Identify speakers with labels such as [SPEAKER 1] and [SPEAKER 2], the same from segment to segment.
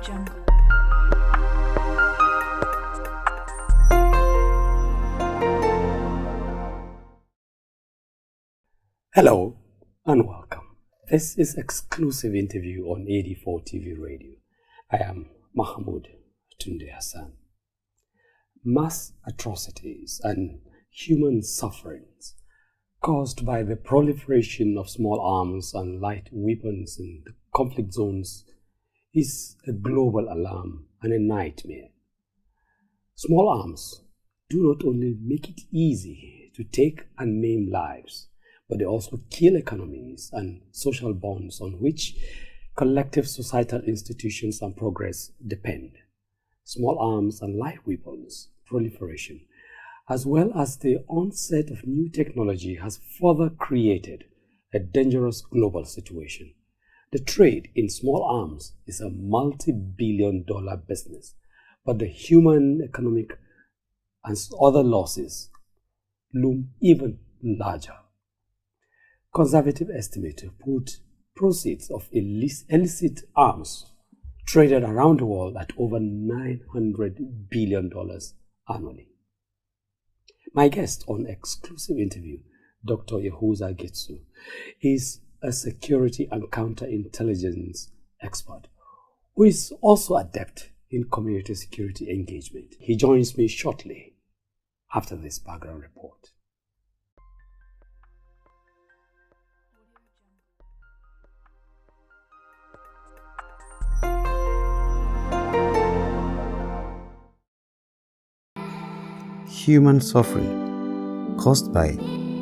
[SPEAKER 1] Jungle.
[SPEAKER 2] Hello and welcome. This is exclusive interview on AD4 TV radio. I am Mahmoud Tunde Hassan. Mass atrocities and human sufferings caused by the proliferation of small arms and light weapons in the conflict zones is a global alarm and a nightmare. Small arms do not only make it easy to take and maim lives, but they also kill economies and social bonds on which collective societal institutions and progress depend. Small arms and light weapons proliferation, as well as the onset of new technology, has further created a dangerous global situation. The trade in small arms is a multi-billion-dollar business, but the human, economic, and other losses loom even larger. Conservative estimates put proceeds of illicit arms traded around the world at over $900 billion annually. My guest on exclusive interview, Dr. Yehuza Getsu, is a security and counterintelligence expert who is also adept in community security engagement. He joins me shortly after this background report.
[SPEAKER 3] Human suffering caused by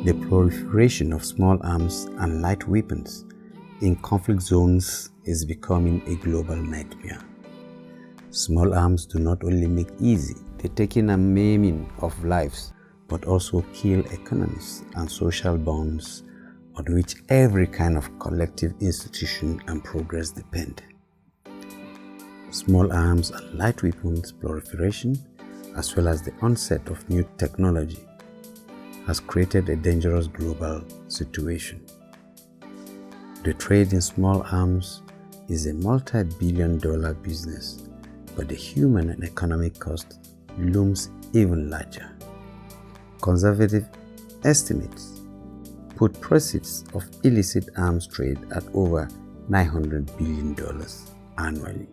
[SPEAKER 3] the proliferation of small arms and light weapons in conflict zones is becoming a global nightmare. Small arms do not only make easy the taking and maiming of lives, but also kill economies and social bonds on which every kind of collective institution and progress depend. Small arms and light weapons proliferation, as well as the onset of new technology, has created a dangerous global situation. The trade in small arms is a multi-billion-dollar business, but the human and economic cost looms even larger. Conservative estimates put proceeds of illicit arms trade at over $900 billion annually.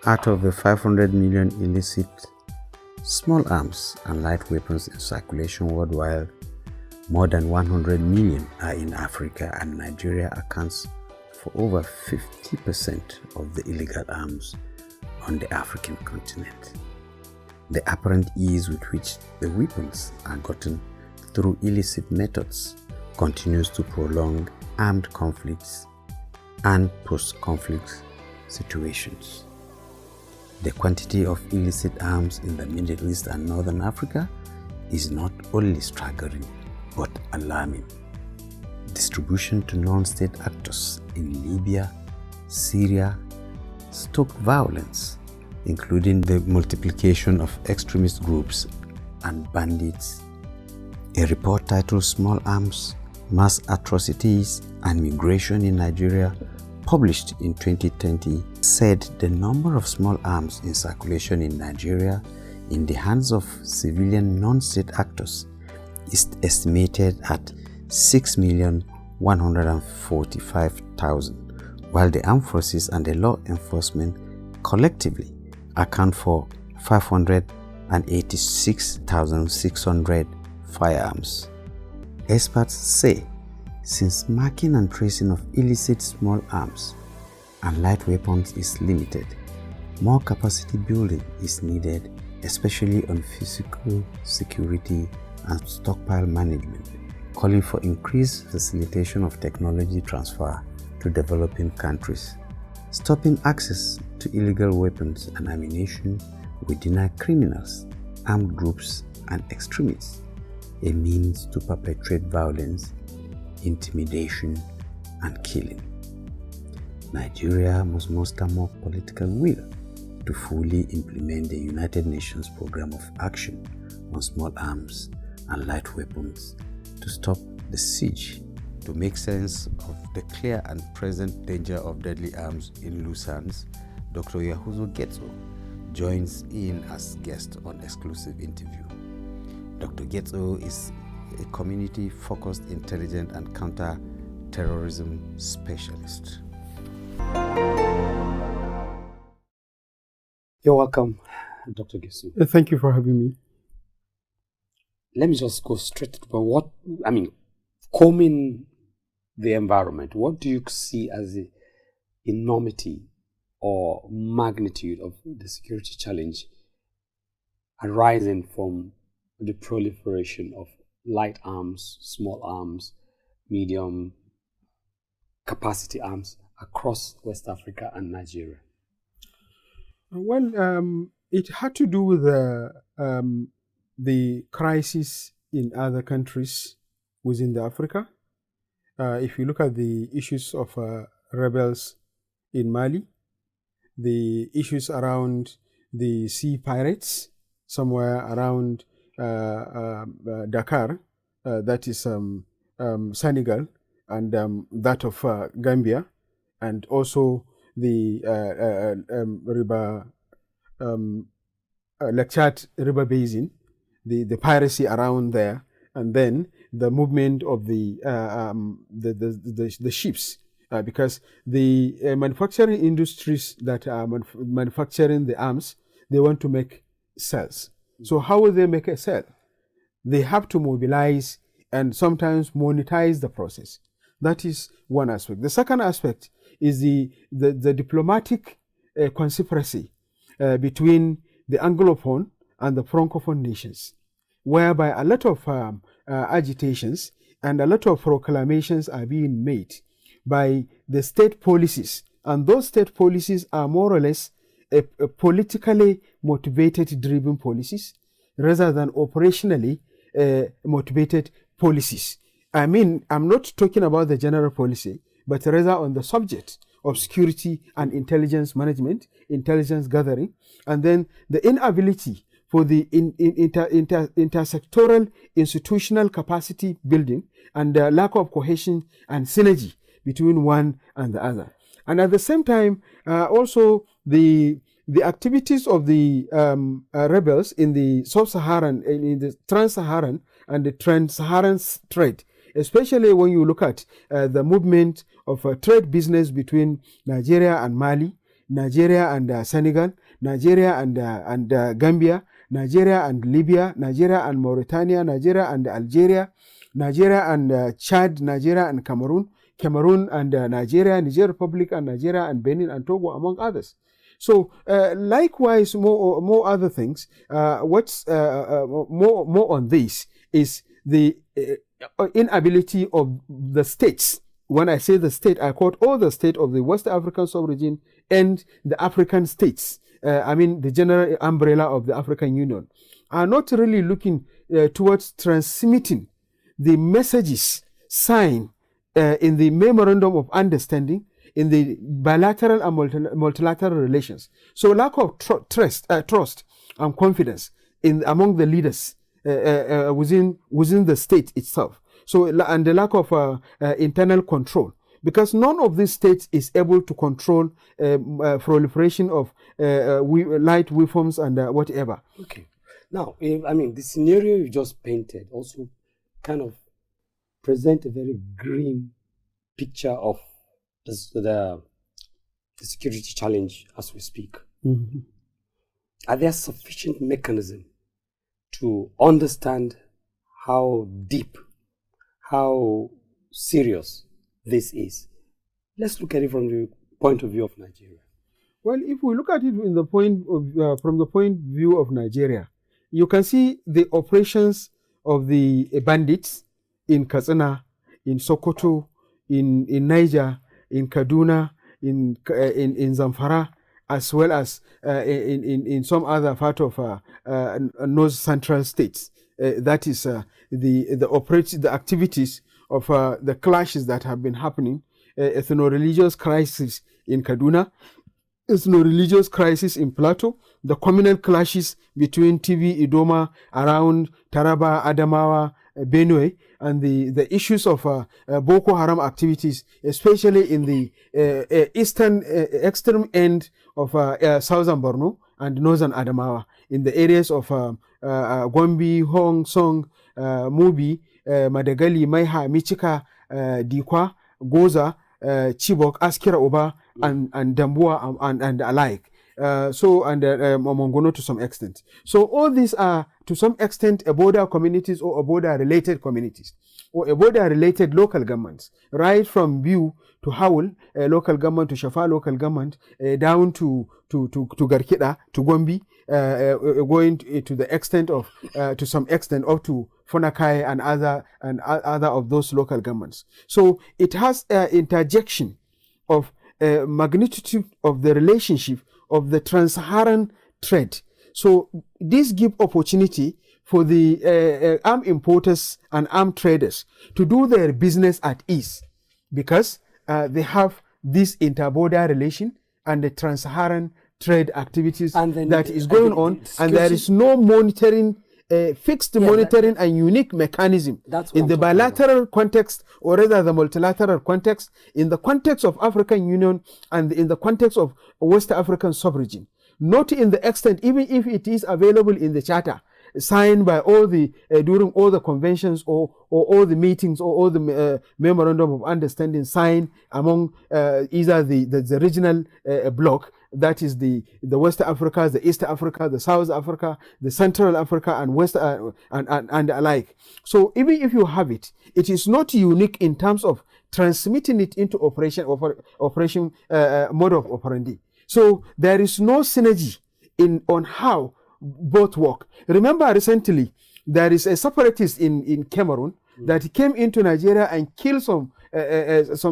[SPEAKER 3] Out of the 500 million illicit small arms and light weapons in circulation worldwide, more than 100 million are in Africa, and Nigeria accounts for over 50% of the illegal arms on the African continent. The apparent ease with which the weapons are gotten through illicit methods continues to prolong armed conflicts and post-conflict situations. The quantity of illicit arms in the Middle East and Northern Africa is not only staggering, but alarming. Distribution to non-state actors in Libya, Syria, stoked violence, including the multiplication of extremist groups and bandits. A report titled Small Arms, Mass Atrocities and Migration in Nigeria, published in 2020, said the number of small arms in circulation in Nigeria in the hands of civilian non-state actors is estimated at 6,145,000, while the armed forces and the law enforcement collectively account for 586,600 firearms. Experts say since marking and tracing of illicit small arms and light weapons is limited, more capacity building is needed, especially on physical security and stockpile management, calling for increased facilitation of technology transfer to developing countries. Stopping access to illegal weapons and ammunition will deny criminals, armed groups, and extremists a means to perpetrate violence, intimidation, and killing. Nigeria must muster more political will to fully implement the United Nations Programme of Action on Small Arms and Light Weapons to stop the siege. To make sense of the clear and present danger of deadly arms in loose hands, Dr. Yahuzo Getso joins in as guest on exclusive interview. Dr. Getso is a community-focused intelligence and counter-terrorism specialist.
[SPEAKER 2] You're welcome, Dr. Getso.
[SPEAKER 1] Thank you for having me.
[SPEAKER 2] Let me just go straight to combing the environment. What do you see as the enormity or magnitude of the security challenge arising from the proliferation of light arms, small arms, medium capacity arms across West Africa and Nigeria?
[SPEAKER 1] Well, it had to do with the crisis in other countries within the Africa. If you look at the issues of rebels in Mali, the issues around the sea pirates somewhere around Dakar, that is Senegal, and that of Gambia, and also the Lake Chad River Basin, the piracy around there, and then the movement of the ships, because the manufacturing industries that are manufacturing the arms, they want to make cells. So how will they make a cell? They have to mobilize and sometimes monetize the process. That is one aspect. The second aspect is the diplomatic conspiracy between the Anglophone and the Francophone nations, whereby a lot of agitations and a lot of proclamations are being made by the state policies. And those state policies are more or less a politically motivated driven policies rather than operationally motivated policies. I mean, I'm not talking about the general policy, but rather on the subject of security and intelligence management, intelligence gathering, and then the inability for the intersectoral institutional capacity building and the lack of cohesion and synergy between one and the other. And at the same time, also the activities of the rebels in the sub-Saharan, in the trans-Saharan and the trans-Saharan trade, especially when you look at the movement of trade business between Nigeria and Mali, Nigeria and Senegal, Nigeria and Gambia, Nigeria and Libya, Nigeria and Mauritania, Nigeria and Algeria, Nigeria and Chad, Nigeria and Cameroon, Cameroon and Nigeria, Niger Republic and Nigeria and Benin and Togo, among others. So likewise, more other things. What's more on this is the inability of the states. When I say the state, I quote all the state of the West African sub-region and the African states. I mean, the general umbrella of the African Union are not really looking towards transmitting the messages signed in the memorandum of understanding in the bilateral and multilateral relations. So lack of trust and confidence among the leaders within the state itself. So, and the lack of internal control, because none of these states is able to control proliferation of light weapons and whatever.
[SPEAKER 2] Okay. Now, the scenario you just painted also kind of present a very grim picture of the security challenge as we speak.
[SPEAKER 1] Mm-hmm.
[SPEAKER 2] Are there sufficient mechanisms to understand how deep, how serious this is? Let's look at it from the point of view of Nigeria.
[SPEAKER 1] Well, if we look at it in the from the point of view of Nigeria, you can see the operations of the bandits in Katsina, in Sokoto, in Niger, in Kaduna, in Zamfara, as well as in some other part of north central states. That is the activities of the clashes that have been happening, ethno-religious crisis in Kaduna, ethno-religious crisis in Plateau, the communal clashes between TV, Idoma, around Taraba, Adamawa, Benue, and the issues of Boko Haram activities, especially in the extreme end of southern Borno and northern Adamawa, in the areas of Gombe, Hong, Song, Mubi, Madagali, Maiha, Michika, Dikwa, Goza, Chibok, Askira Oba, and Dambua, and alike. Mongono to some extent. So all these are to some extent border communities or border related communities or border related local governments, right from Biu to Howell local government, to Shafa local government, down to Garkida, to Gombe, going to the extent of to some extent up to Fonakai and other of those local governments. So it has interjection of magnitude of the relationship of the trans-Saharan trade. So this gives opportunity for the arm importers and arm traders to do their business at ease, because they have this inter-border relation and the trans-Saharan trade activities that is going on, and there is no monitoring, fixed monitoring and unique mechanism in the bilateral context, or rather the multilateral context, in the context of African Union and in the context of West African sub-region. Not in the extent, even if it is available in the charter, signed by all the, during all the conventions or all the meetings or all the memorandum of understanding signed among either the regional bloc, that is the West Africa, the East Africa, the South Africa, the Central Africa, and West and alike. So even if you have it, it is not unique in terms of transmitting it into operation mode of operandi. So there is no synergy on how both work. Remember, recently there is a separatist in Cameroon that came into Nigeria and killed some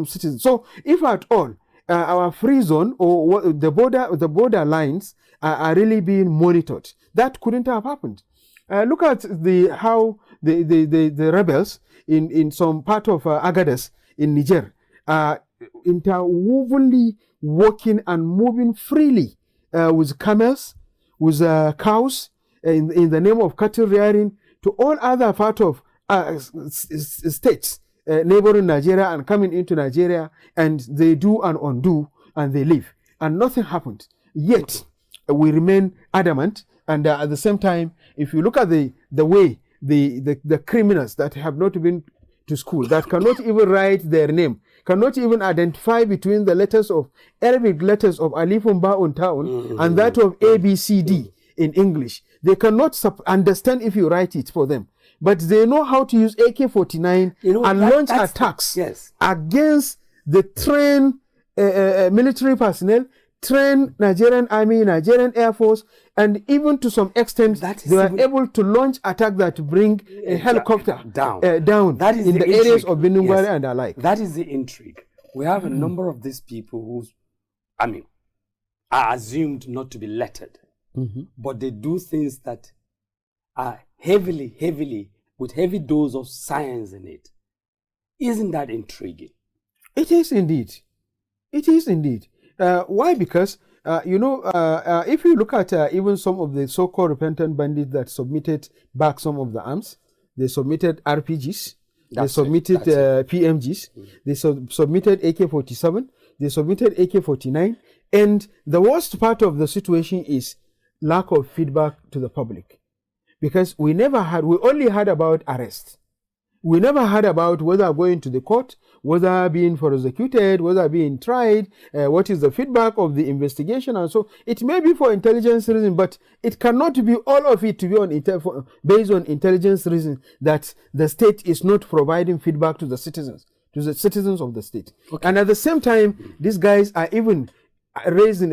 [SPEAKER 1] citizens. So if at all our free zone or the border lines are really being monitored, that couldn't have happened. Look at how the rebels in some part of Agadez in Niger are interwovenly walking and moving freely with camels, with cows, in the name of cattle rearing, to all other part of states neighboring Nigeria and coming into Nigeria, and they do and undo and they leave, and nothing happened. Yet we remain adamant, and at the same time, if you look at the way the criminals that have not been to school, that cannot even write their name, cannot even identify between the letters of Arabic letters of Alifun Ba'un Ta'un and that of A, B, C, D in English. They cannot understand if you write it for them. But they know how to use AK-49 and launch attacks against the trained military personnel, trained Nigerian Army, Nigerian Air Force, and even to some extent they were able to launch attack that bring a helicopter down that is in the areas of Benungwari and alike.
[SPEAKER 2] That is the intrigue. We have a number of these people who, are assumed not to be lettered, but they do things that are heavily, with heavy dose of science in it. Isn't that intriguing?
[SPEAKER 1] It is indeed. It is indeed. Why? Because, if you look at even some of the so-called repentant bandits that submitted back some of the arms, they submitted RPGs, they submitted PMGs, they submitted AK-47, they submitted AK-49, and the worst part of the situation is lack of feedback to the public. Because we only heard about arrest. We never heard about whether going to the court, whether being prosecuted, whether being tried, what is the feedback of the investigation, and so it may be for intelligence reasons, but it cannot be all of it to be based on intelligence reasons that the state is not providing feedback to the citizens of the state. Okay. And at the same time, these guys are even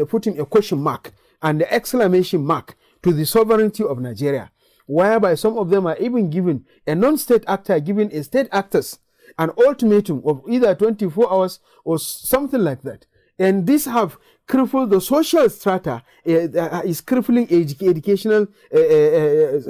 [SPEAKER 1] putting a question mark and the exclamation mark to the sovereignty of Nigeria, whereby some of them are even given a non-state actor, giving a state actors an ultimatum of either 24 hours or something like that. And this have crippled the social strata, is crippling educational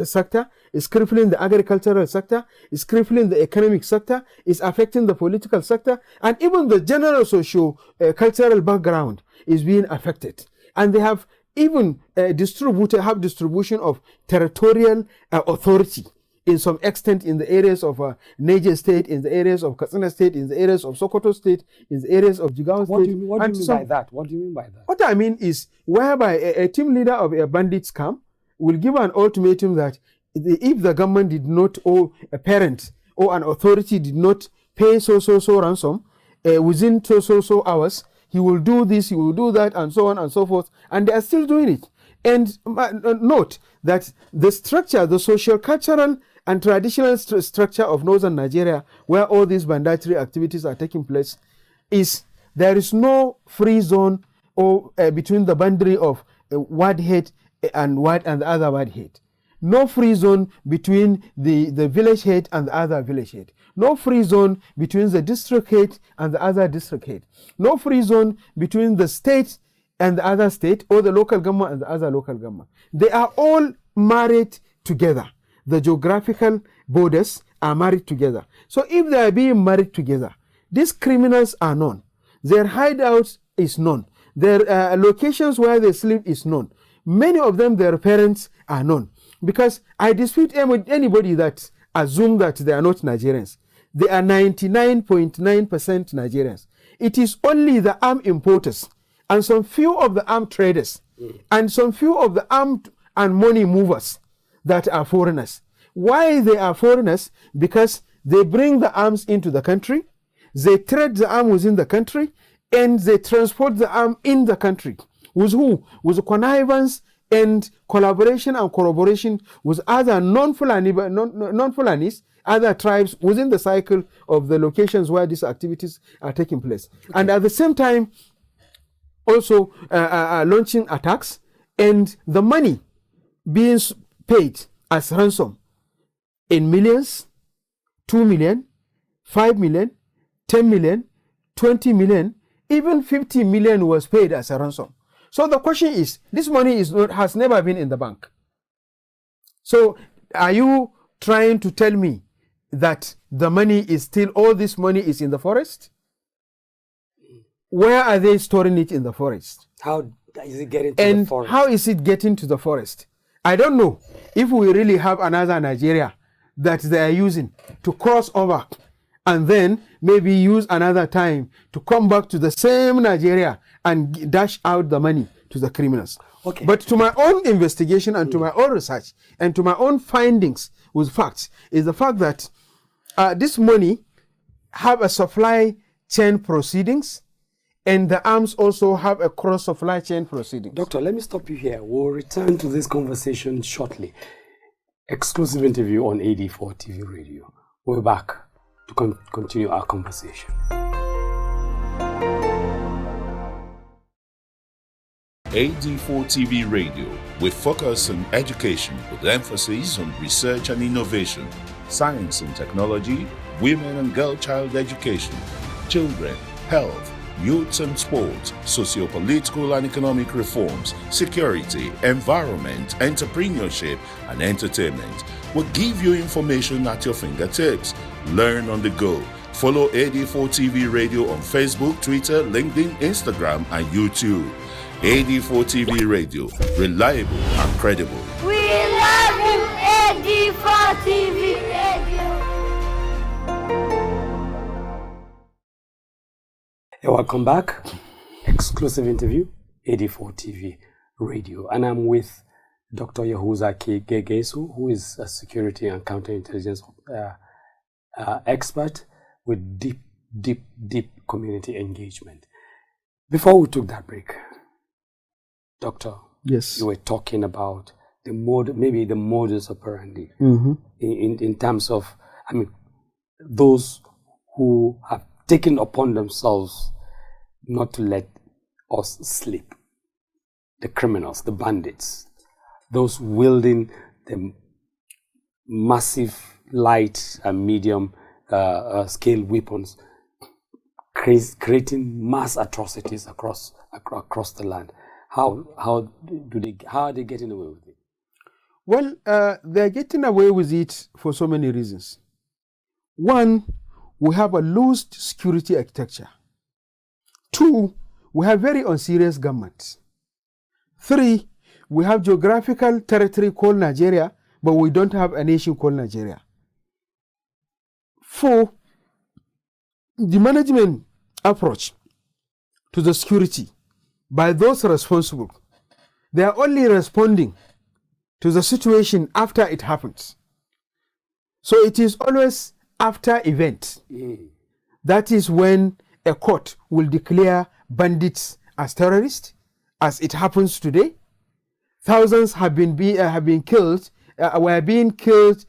[SPEAKER 1] sector, is crippling the agricultural sector, is crippling the economic sector, is affecting the political sector, and even the general socio-cultural background is being affected. And they have even distribution of territorial authority in some extent in the areas of Niger State, in the areas of Katsina State, in the areas of Sokoto State, in the areas of Jigawa State.
[SPEAKER 2] What do you mean by that? What do you mean by that?
[SPEAKER 1] What I mean is whereby a team leader of a bandits camp will give an ultimatum that if the government did not, or a parent or an authority did not pay so ransom within so hours, he will do this, he will do that, and so on and so forth, and they are still doing it. And note that the structure, the social, cultural, and traditional structure of northern Nigeria, where all these banditry activities are taking place, is there is no free zone or between the boundary of Ward head and the other Ward head. No free zone between the village head and the other village head. No free zone between the district head and the other district head. No free zone between the state and the other state, or the local government and the other local government. They are all married together. The geographical borders are married together. So if they are being married together, these criminals are known. Their hideouts is known. Their locations where they sleep is known. Many of them, their parents are known. Because I dispute anybody that assume that they are not Nigerians. They are 99.9% Nigerians. It is only the armed importers and some few of the armed traders and some few of the armed and money movers that are foreigners. Why they are foreigners? Because they bring the arms into the country, they trade the arm within the country, and they transport the arm in the country. With who? With the connivance and collaboration and corroboration with other non-Fulanis, other tribes within the cycle of the locations where these activities are taking place. Okay. And at the same time, also launching attacks, and the money being paid as ransom in millions, 2 million, 5 million, 10 million, 20 million, even 50 million was paid as a ransom. So the question is, this money has never been in the bank. So are you trying to tell me that the money is still, all this money is in the forest? Where are they storing it in the forest?
[SPEAKER 2] How is it getting to the forest?
[SPEAKER 1] How is it getting to the forest? I don't know if we really have another Nigeria that they are using to cross over and then maybe use another time to come back to the same Nigeria and dash out the money to the criminals.
[SPEAKER 2] Okay.
[SPEAKER 1] But to my own investigation and to my own research and to my own findings with facts is the fact that this money have a supply chain proceedings, and the arms also have a cross supply chain proceedings.
[SPEAKER 2] Doctor, let me stop you here. We'll return to this conversation shortly. Exclusive interview on AD4 TV Radio. We're back to continue our conversation.
[SPEAKER 4] AD4 TV Radio, with focus on education with emphasis on research and innovation, science and technology, women and girl child education, children, health, youth and sports, socio-political and economic reforms, security, environment, entrepreneurship, and entertainment. We'll give you information at your fingertips. Learn on the go. Follow AD4 TV Radio on Facebook, Twitter, LinkedIn, Instagram, and YouTube. AD4 TV Radio, reliable and credible.
[SPEAKER 5] We love you, AD4 TV Radio.
[SPEAKER 2] Hey, welcome back. Exclusive interview, AD4 TV Radio. And I'm with Dr. Yahuza Gegesu, who is a security and counterintelligence expert with deep community engagement. Before we took that break, Doctor,
[SPEAKER 1] yes,
[SPEAKER 2] you were talking about the modus operandi in terms of, those who have taken upon themselves not to let us sleep. The criminals, the bandits, those wielding the massive light and medium scale weapons, creating mass atrocities across the land. How are they getting away with it?
[SPEAKER 1] Well, they're getting away with it for so many reasons. One, we have a loose security architecture. Two, we have very unserious governments. Three, we have geographical territory called Nigeria, but we don't have a nation called Nigeria. 4, the management approach to the security by those responsible, they are only responding to the situation after it happens. So it is always after event. That is when a court will declare bandits as terrorists, as it happens today. Thousands have been killed, were being killed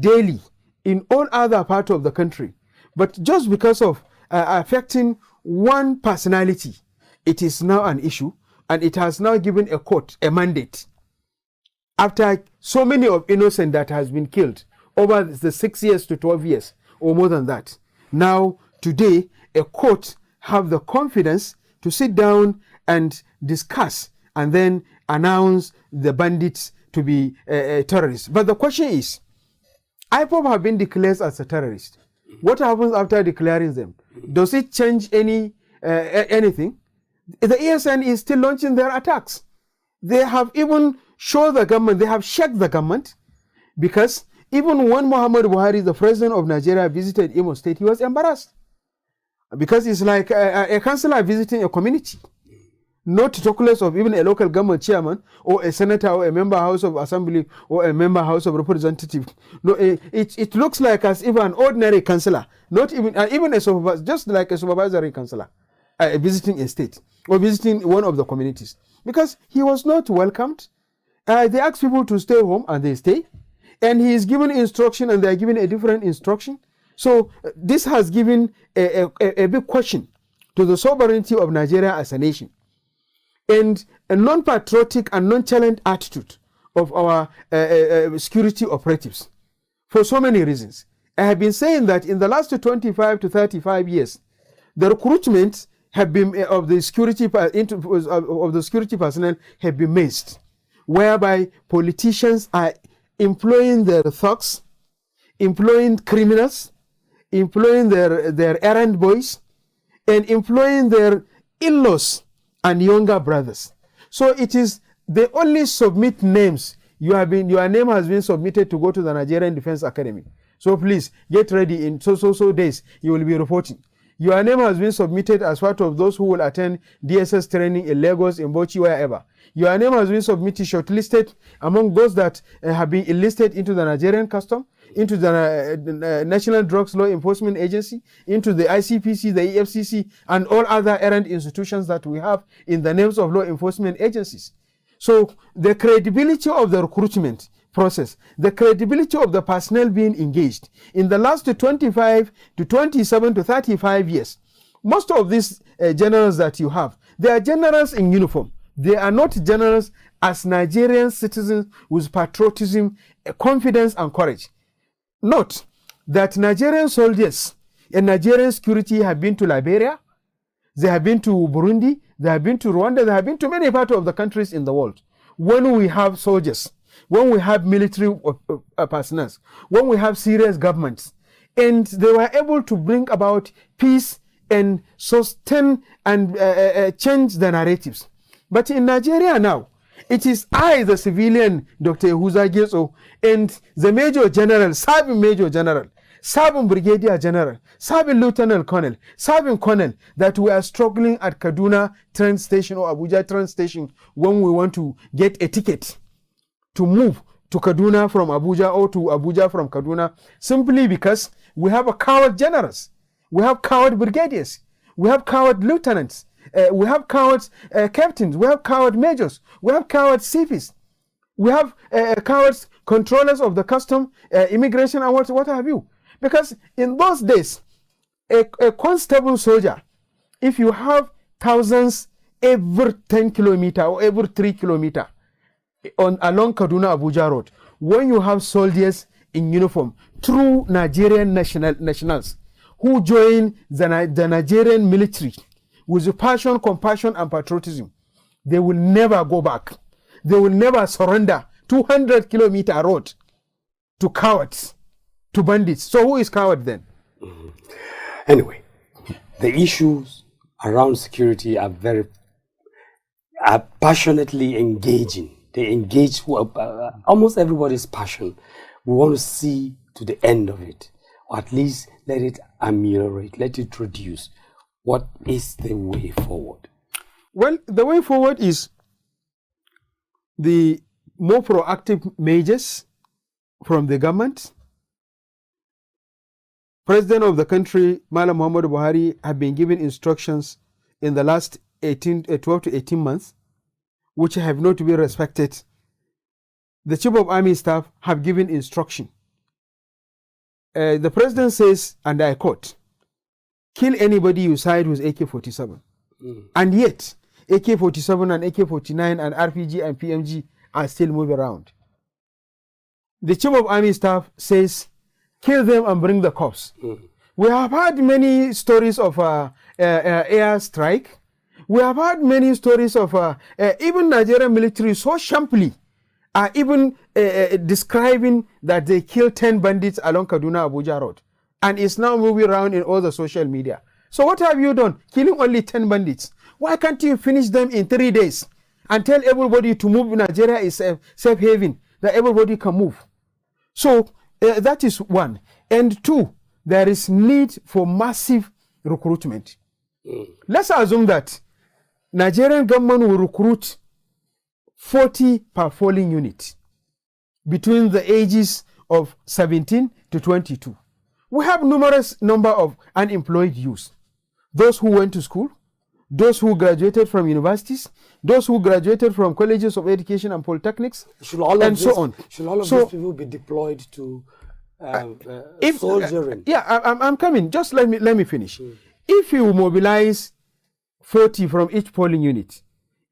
[SPEAKER 1] daily in all other parts of the country. But just because of affecting one personality, it is now an issue, and it has now given a court a mandate. After so many of innocent that has been killed over the 6 years to 12 years or more than that, now today a court have the confidence to sit down and discuss and then announce the bandits to be terrorists. But the question is, IPOB have been declared as a terrorist. What happens after declaring them? Does it change anything? The ESN is still launching their attacks. They have even shown the government, they have shaken the government, because even when Muhammad Buhari, the president of Nigeria, visited Imo State, he was embarrassed. Because it's like a councillor visiting a community. Not to talk less of even a local government chairman or a senator or a member House of Assembly or a member House of Representatives. No, it looks like as if an ordinary councillor, not even a supervisor, just like a supervisory councillor, visiting a state or visiting one of the communities, because he was not welcomed. They ask people to stay home and they stay, and he is given instruction and they are given a different instruction. So this has given a big question to the sovereignty of Nigeria as a nation, and a non-patriotic and nonchalant attitude of our security operatives for so many reasons. I have been saying that in the last 25 to 35 years, the recruitment have been of the security personnel have been missed, whereby politicians are employing their thugs, employing criminals, employing their errand boys, and employing their in-laws and younger brothers. So it is, they only submit names. Your name has been submitted to go to the Nigerian Defense Academy. So please get ready, in so days you will be reporting. Your name has been submitted as part of those who will attend DSS training in Lagos, in Bauchi, wherever. Your name has been submitted, shortlisted among those that have been enlisted into the Nigerian Custom, into the National Drugs Law Enforcement Agency, into the ICPC, the EFCC, and all other errant institutions that we have in the names of law enforcement agencies. So the credibility of the recruitment process, the credibility of the personnel being engaged in the last 25 to 27 to 35 years, most of these generals that you have, they are generals in uniform. They are not generals as Nigerian citizens with patriotism, confidence, and courage. Note that Nigerian soldiers and Nigerian security have been to Liberia, they have been to Burundi, they have been to Rwanda, they have been to many parts of the countries in the world. When we have soldiers, when we have military personnel, when we have serious governments, and they were able to bring about peace and sustain and change the narratives. But in Nigeria now, it is I, the civilian, Dr. Yahuza Getso, and the Major General, serving Major General, serving Brigadier General, serving Lieutenant Colonel, serving Colonel, that we are struggling at Kaduna train station or Abuja train station when we want to get a ticket to move to Kaduna from Abuja or to Abuja from Kaduna, simply because we have a coward generals, we have coward brigadiers, we have coward lieutenants, we have coward captains, we have coward majors, we have coward CPs, we have cowards controllers of the custom, immigration, and what have you. Because in those days, a constable soldier, if you have thousands every 10 kilometers or every 3 kilometers along Kaduna Abuja Road, when you have soldiers in uniform, true Nigerian nationals who join the Nigerian military with passion, compassion, and patriotism, they will never go back. They will never surrender 200-kilometer road to cowards, to bandits. So who is coward then?
[SPEAKER 2] Anyway, the issues around security are passionately engaging they engage almost everybody's passion. We want to see to the end of it, or at least let it ameliorate, let it reduce. What is the way forward?
[SPEAKER 1] Well, the way forward is the more proactive measures from the government. President of the country, Malam Muhammadu Buhari, have been given instructions in the last 12 to 18 months, which have not been respected. The Chief of Army Staff have given instruction. The President says, and I quote, kill anybody you side with AK-47. And yet, AK-47 and AK-49 and RPG and PMG are still moving around. The Chief of Army Staff says, kill them and bring the cops. We have had many stories of air strike. We have had many stories of even Nigerian military so shampily are even describing that they killed 10 bandits along Kaduna-Abuja road. And it's now moving around in all the social media. So what have you done? Killing only 10 bandits. Why can't you finish them in 3 days and tell everybody to move? Nigeria is a safe haven, that everybody can move. So that is one. And two, there is need for massive recruitment. Let's assume that Nigerian government will recruit 40 per polling unit between the ages of 17 to 22. We have numerous number of unemployed youths. Those who went to school, those who graduated from universities, those who graduated from colleges of education and polytechnics, and so on.
[SPEAKER 2] Should all of these people be deployed to soldiering?
[SPEAKER 1] I'm coming. Just let me finish. If you mobilize 40 from each polling unit,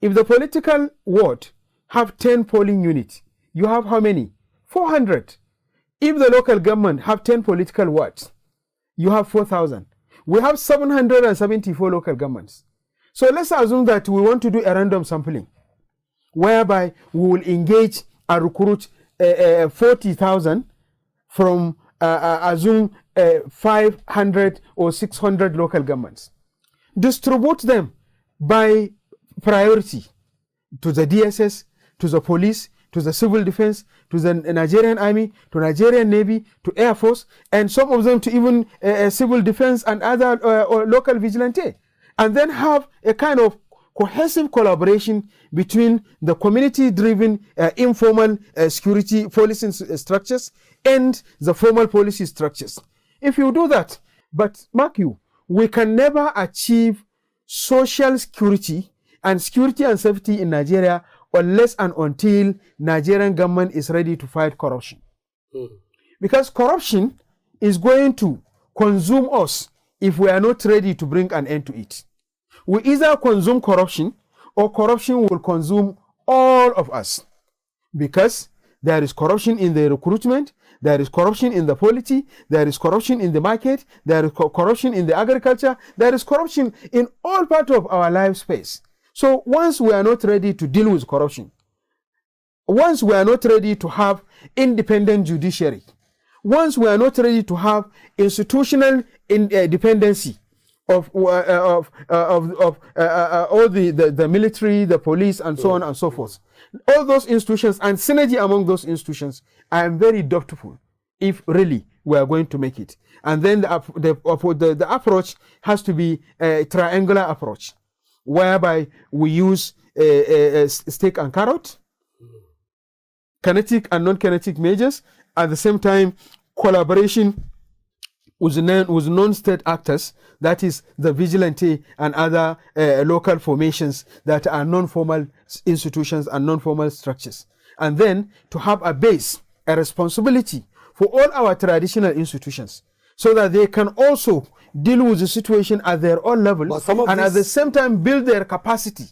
[SPEAKER 1] if the political ward have 10 polling units, you have how many? 400. If the local government have 10 political wards, you have 4,000. We have 774 local governments. So let's assume that we want to do a random sampling, whereby we will engage and recruit 40,000 from assume 500 or 600 local governments. Distribute them by priority to the DSS, to the police, to the civil defense, to the Nigerian Army, to Nigerian Navy, to Air Force, and some of them to even civil defense and other or local vigilante. And then have a kind of cohesive collaboration between the community-driven informal security policy structures and the formal policy structures. If you do that, but mark you, we can never achieve social security and safety in Nigeria unless and until Nigerian government is ready to fight corruption. Because corruption is going to consume us if we are not ready to bring an end to it. We either consume corruption or corruption will consume all of us. Because there is corruption in the recruitment, there is corruption in the polity, there is corruption in the market, there is corruption in the agriculture, there is corruption in all parts of our life space. So once we are not ready to deal with corruption, once we are not ready to have independent judiciary, once we are not ready to have institutional dependency of all the military, the police, and so on and so forth, all those institutions and synergy among those institutions, I am very doubtful if really we are going to make it. And then the approach has to be a triangular approach, whereby we use a stick and carrot, kinetic and non-kinetic measures, at the same time collaboration with non-state actors, that is the vigilante and other local formations that are non-formal institutions and non-formal structures. And then to have a base, a responsibility for all our traditional institutions, so that they can also deal with the situation at their own level and at the same time build their capacity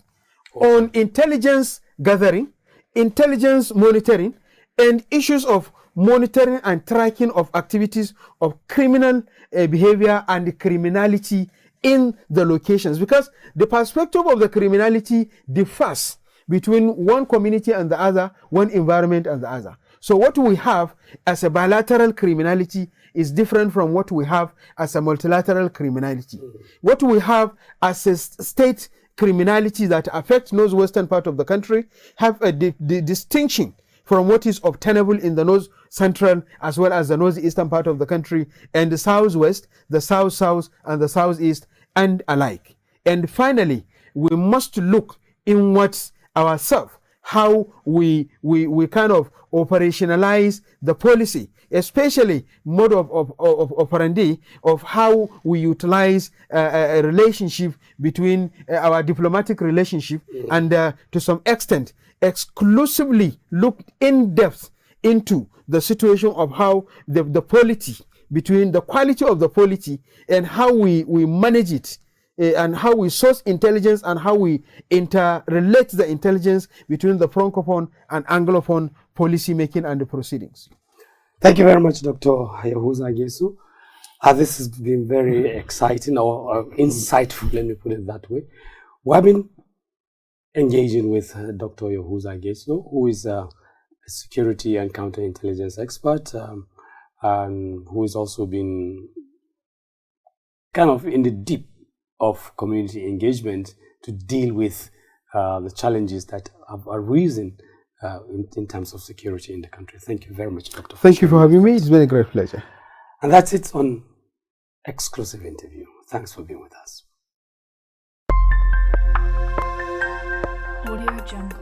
[SPEAKER 1] on intelligence gathering, intelligence monitoring, and issues of monitoring and tracking of activities of criminal behavior and criminality in the locations. Because the perspective of the criminality differs between one community and the other, one environment and the other. So what we have as a bilateral criminality is different from what we have as a multilateral criminality. What we have as a state criminality that affects northwestern part of the country have a distinction from what is obtainable in the north central as well as the northeastern part of the country, and the southwest, the south, and the southeast, and alike. And finally, we must look inwards ourselves, how we kind of operationalize the policy, especially mode of operandi of how we utilize a relationship between our diplomatic relationship and to some extent exclusively look in depth into the situation of how the polity, between the quality of the polity and how we manage it, and how we source intelligence and how we interrelate the intelligence between the francophone and anglophone policy making and the proceedings.
[SPEAKER 2] Thank you very much, Dr. Yahuza Gesu. This has been very exciting or insightful, let me put it that way. We have been engaging with Dr. Yahuza Gesu, who is a security and counterintelligence expert, and who has also been kind of in the deep of community engagement to deal with the challenges that have arisen in terms of security in the country. Thank you very much, Dr.
[SPEAKER 1] Thank you for having me. It's been a great pleasure.
[SPEAKER 2] And that's it on Exclusive Interview. Thanks for being with us.
[SPEAKER 6] Audio Jungle.